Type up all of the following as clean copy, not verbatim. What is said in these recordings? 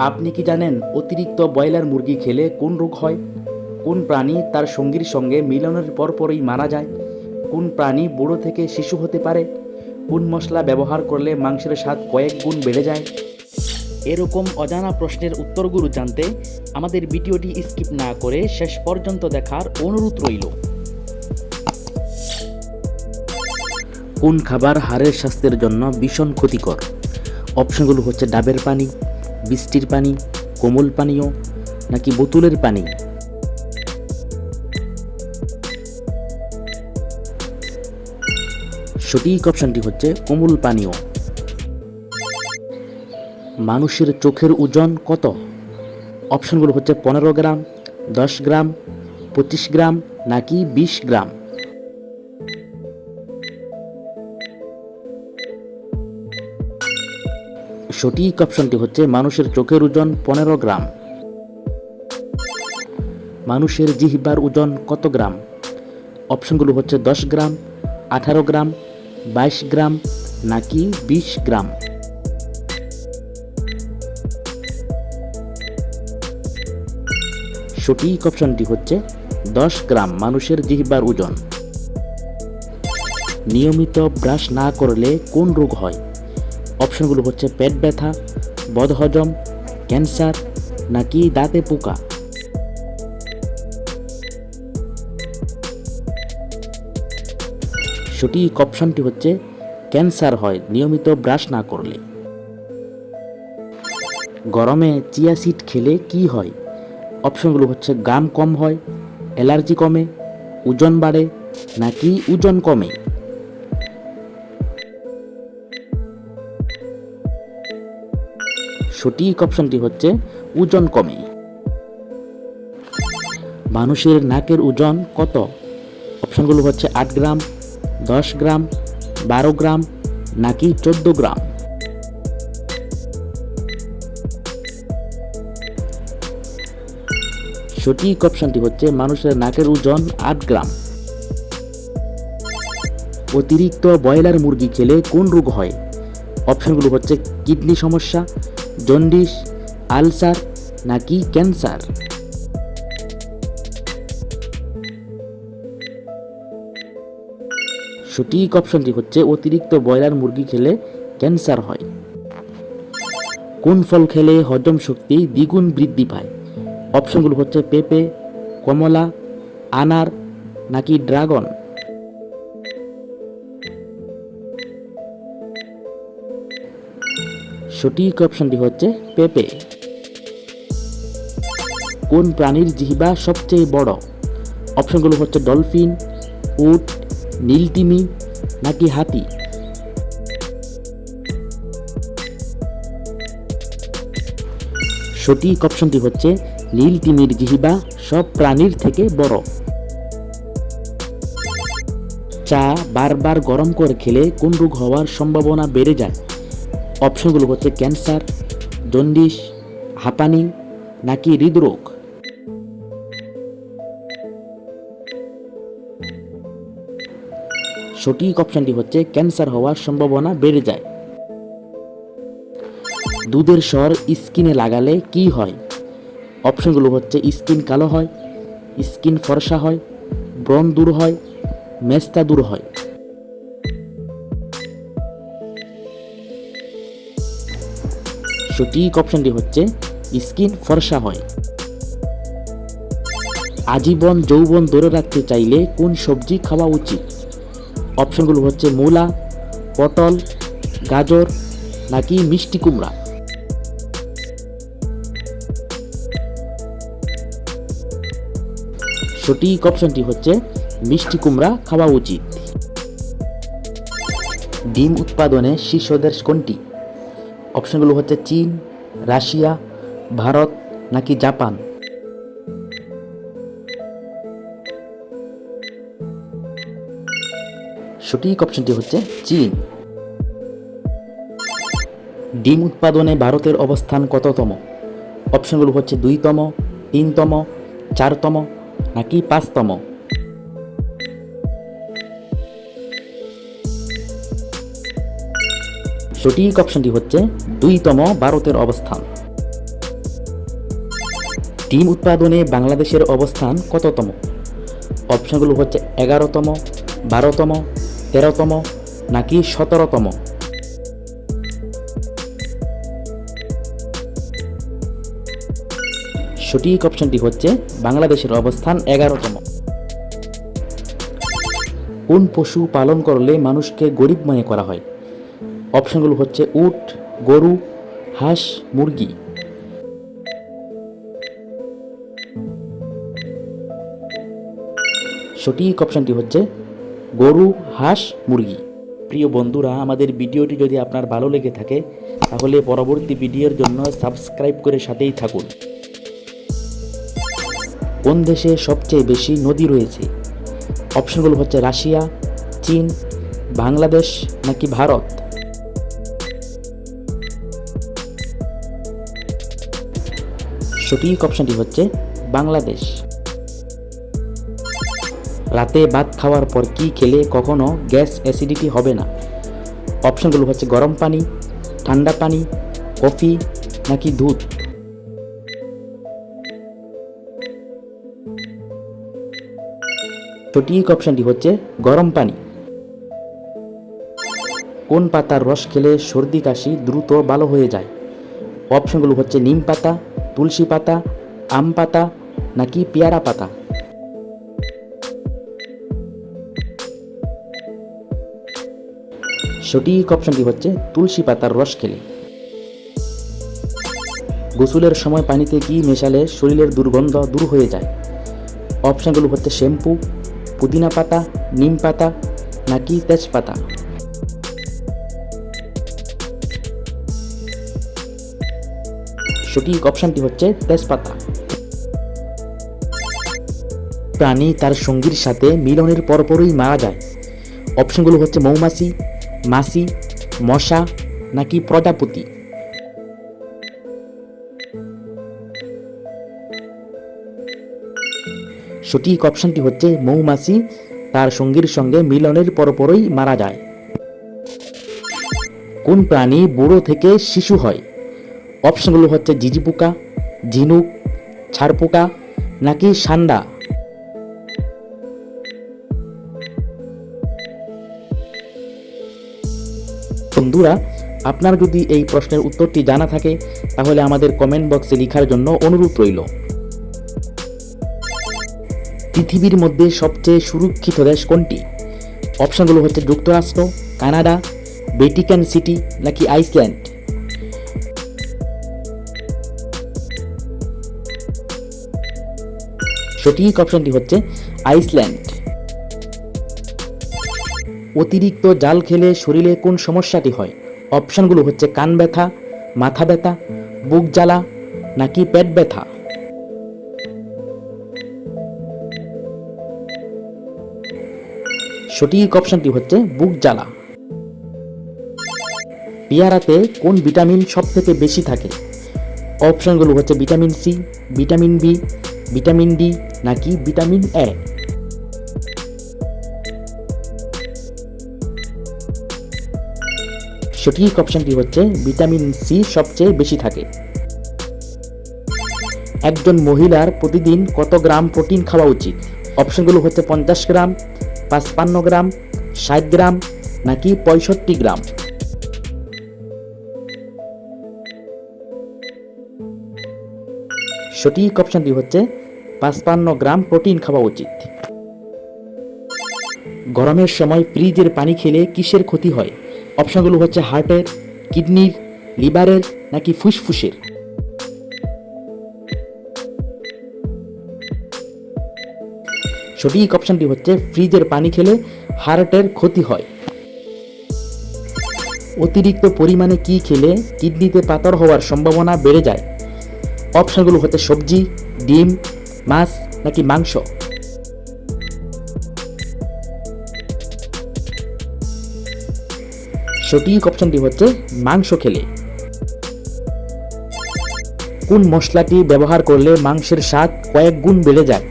আপনি কি জানেন অতিরিক্ত ব্রয়লার মুরগি খেলে কোন রোগ হয়? কোন প্রাণী তার সঙ্গীর সঙ্গে মিলনের পরপরই মারা যায়? কোন প্রাণী বুড়ো থেকে শিশু হতে পারে? কোন মশলা ব্যবহার করলে মাংসের স্বাদ কয়েক গুণ বেড়ে যায়? এরকম অজানা প্রশ্নের উত্তরগুলো জানতে আমাদের ভিডিওটি স্কিপ না করে শেষ পর্যন্ত দেখার অনুরোধ রইল। কোন খাবার হাড়ের স্বাস্থ্যের জন্য ভীষণ ক্ষতিকর? অপশনগুলো হচ্ছে ডাবের পানি, বৃষ্টির পানি, কোমল পানীয় নাকি বোতলের পানি। সঠিক অপশনটি হচ্ছে কোমল পানীয়। মানুষের চোখের ওজন কত? অপশনগুলো হচ্ছে 15 গ্রাম, 10 গ্রাম, 25 গ্রাম নাকি 20 গ্রাম। সঠিক অপশনটি হচ্ছে মানুষের চোখের ওজন 15 গ্রাম। মানুষের জিহ্বার ওজন কত গ্রাম? অপশনগুলো হচ্ছে 10 গ্রাম, 18 গ্রাম, 22 গ্রাম নাকি 20 গ্রাম। সঠিক অপশনটি হচ্ছে 10 গ্রাম মানুষের জিহ্বার ওজন। নিয়মিত ব্রাশ না করলে কোন রোগ হয়? অপশনগুলো হচ্ছে পেট ব্যথা, বদহজম, ক্যান্সার নাকি দাঁতে পোকা। সঠিক অপশনটি হচ্ছে ক্যান্সার হয় নিয়মিত ব্রাশ না করলে। গরমে চিয়া সিড খেলে কি হয়? অপশনগুলো হচ্ছে ঘাম কম হয়, অ্যালার্জি কমে, ওজন বাড়ে নাকি ওজন কমে। সঠিক অপশনটি হচ্ছে ওজন কমে। মানুষের নাকের ওজন কত? অপশনগুলো হচ্ছে 8 গ্রাম, 10 গ্রাম, 12 গ্রাম নাকি 14 গ্রাম। সঠিক অপশনটি হচ্ছে মানুষের নাকের ওজন 8 গ্রাম। অতিরিক্ত ব্রয়লার মুরগি খেলে কোন রোগ হয়? অপশনগুলো হচ্ছে কিডনি সমস্যা, জন্ডিস, আলসার নাকি ক্যান্সার। সঠিক অপশনটি হচ্ছে অতিরিক্ত ব্রয়লার মুরগি খেলে ক্যান্সার হয়। কোন ফল খেলে হজম শক্তি দ্বিগুণ বৃদ্ধি পায়? অপশনগুলো হচ্ছে পেঁপে, কমলা, আনার নাকি ড্রাগন। সঠিক অপশনটি হচ্ছে পেঁপে। কোন প্রাণীর জিহ্বা সবচেয়ে বড়? অপশনগুলো হচ্ছে ডলফিন, উট, নীলতিমি নাকি হাতি। সঠিক অপশনটি হচ্ছে নীলতিমির জিহ্বা সব প্রাণীর থেকে বড়। চা বারবার গরম করে খেলে কোন রোগ হওয়ার সম্ভাবনা বেড়ে যায়? অপশনগুলো হচ্ছে ক্যান্সার, জন্ডিস, হাঁপানি নাকি হৃদরোগ। সঠিক অপশনটি হচ্ছে ক্যান্সার হওয়ার সম্ভাবনা বেড়ে যায়। দুধের স্বর স্কিনে লাগালে কি হয়? অপশনগুলো হচ্ছে স্কিন কালো হয়, স্কিন ফর্সা হয়, ব্রণ দূর হয়, মেস্তা দূর হয়। সঠিক অপশনটি হচ্ছে স্কিন ফর্সা হয়। আজীবন যৌবন ধরে রাখতে চাইলে কোন সবজি খাওয়া উচিত? অপশনগুলো হচ্ছে মূলা, পটল, গাজর নাকি মিষ্টি কুমড়া। সঠিক অপশনটি হচ্ছে মিষ্টি কুমড়া খাওয়া উচিত। ডিম উৎপাদনে শীর্ষ দেশ কোনটি? অপশনগুলো হচ্ছে চীন, রাশিয়া, ভারত নাকি জাপান। সঠিক অপশনটি হচ্ছে চীন। ডিম উৎপাদনে ভারতের অবস্থান কততম? অপশনগুলো হচ্ছে 2তম, 3তম, 4তম নাকি 5তম। সঠিক অপশনটি হচ্ছে 2তম ভারতের অবস্থান। ডিম উৎপাদনে বাংলাদেশের অবস্থান কততম? অপশনগুলো হচ্ছে 11তম, 12তম, 13তম নাকি 17তম। সঠিক অপশনটি হচ্ছে বাংলাদেশের অবস্থান 11তম। কোন পশু পালন করলে মানুষকে গরিব মনে করা হয়? অপশনগুলো হচ্ছে উট, গরু, হাঁস, মুরগি। সঠিক অপশনটি হচ্ছে গরু, হাঁস, মুরগি। প্রিয় বন্ধুরা, আমাদের ভিডিওটি যদি আপনার ভালো লেগে থাকে তাহলে পরবর্তী ভিডিওর জন্য সাবস্ক্রাইব করে সাথেই থাকুন। কোন দেশে সবচেয়ে বেশি নদী রয়েছে? অপশনগুলো হচ্ছে রাশিয়া, চীন, বাংলাদেশ নাকি ভারত। সঠিক অপশনটি হচ্ছে বাংলাদেশ। রাতে ভাত খাওয়ার পর কি খেলে কখনো গ্যাস অ্যাসিডিটি হবে না? অপশনগুলো হচ্ছে গরম পানি, ঠান্ডা পানি, কফি নাকি দুধ। সঠিক অপশনটি হচ্ছে গরম পানি। কোন পাতার রস খেলে সর্দি কাশি দ্রুত ভালো হয়ে যায়? অপশনগুলো হচ্ছে নিম পাতা, তুলসী পাতা, আম পাতা নাকি পেয়ারা পাতা। সঠিক অপশনটি হচ্ছে তুলসী পাতার রস খেলে। গোসলের সময় পানিতে কি মেশালে শরীরের দুর্গন্ধ দূর হয়ে যায়? অপশনগুলো হচ্ছে শ্যাম্পু, পুদিনা পাতা, নিম পাতা নাকি তেজপাতা। সঠিক অপশনটি হচ্ছে তেজপাতা। প্রাণী তার সঙ্গীর সাথে মিলনের পরপরই মারা যায়। অপশনগুলো হচ্ছে মৌমাছি, মাছি, মশা নাকি প্রজাপতি। সঠিক অপশনটি হচ্ছে মৌমাছি তার সঙ্গীর সঙ্গে মিলনের পরপরই মারা যায়। কোন প্রাণী বুড়ো থেকে শিশু হয়? অপশনগুলো হচ্ছে ঝিঝি পোকা, ঝিনুক, ছারপোকা নাকি সান্ডা। বন্ধুরা, আপনার যদি এই প্রশ্নের উত্তরটি জানা থাকে তাহলে আমাদের কমেন্ট বক্সে লেখার জন্য অনুরোধ রইল। পৃথিবীর মধ্যে সবচেয়ে সুরক্ষিত দেশ কোনটি? অপশনগুলো হচ্ছে যুক্তরাষ্ট্র, কানাডা, ভ্যাটিকান সিটি নাকি আইসল্যান্ড। সঠিক অপশনটি হচ্ছে আইসল্যান্ড। অতিরিক্ত জাল খেলে শরীরে কোন সমস্যাটি হয়? অপশনগুলো হচ্ছে কান ব্যথা, মাথা ব্যথা, বুক জ্বালা নাকি পেট ব্যথা। সঠিক অপশনটি হচ্ছে বুক জ্বালা। পেয়ারাতে কোন ভিটামিন সব থেকে বেশি থাকে? অপশনগুলো হচ্ছে vitamin C, vitamin B, vitamin D নাকি ভিটামিন এ। সঠিক অপশনটি হচ্ছে ভিটামিন সি সবচেয়ে বেশি থাকে। একজন মহিলার প্রতিদিন কত গ্রাম প্রোটিন খাওয়া উচিত? অপশনগুলো হচ্ছে 50 গ্রাম, 55 গ্রাম, 60 গ্রাম নাকি 65 গ্রাম। সঠিক অপশনটি হচ্ছে 55 গ্রাম প্রোটিন খাওয়া উচিত। গরমের সময় ফ্রিজের পানি খেলে কিসের ক্ষতি হয়? অপশনগুলো হচ্ছে হার্টের, কিডনির, লিভারের নাকি ফুসফুসের। সঠিক অপশনটি হচ্ছে ফ্রিজের পানি খেলে হার্টের ক্ষতি হয়। অতিরিক্ত পরিমাণে কি খেলে কিডনিতে পাথর হওয়ার সম্ভাবনা বেড়ে যায়? অপশনগুলো হচ্ছে সবজি, ডিম, মাছ নাকি মাংস। সঠিক অপশনটি হচ্ছে মাংস খেলে। কোন মশলাটি ব্যবহার করলে মাংসের স্বাদ কয়েক গুণ বেড়ে যায়?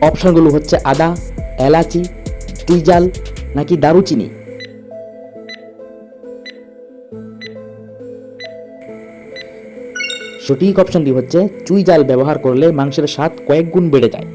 অপশনগুলো হচ্ছে আদা, এলাচি, তুইজাল নাকি দারুচিনি। সঠিক অপশনটি হচ্ছে চুই জাল ব্যবহার করলে মাংসের স্বাদ কয়েক গুণ বেড়ে যায়।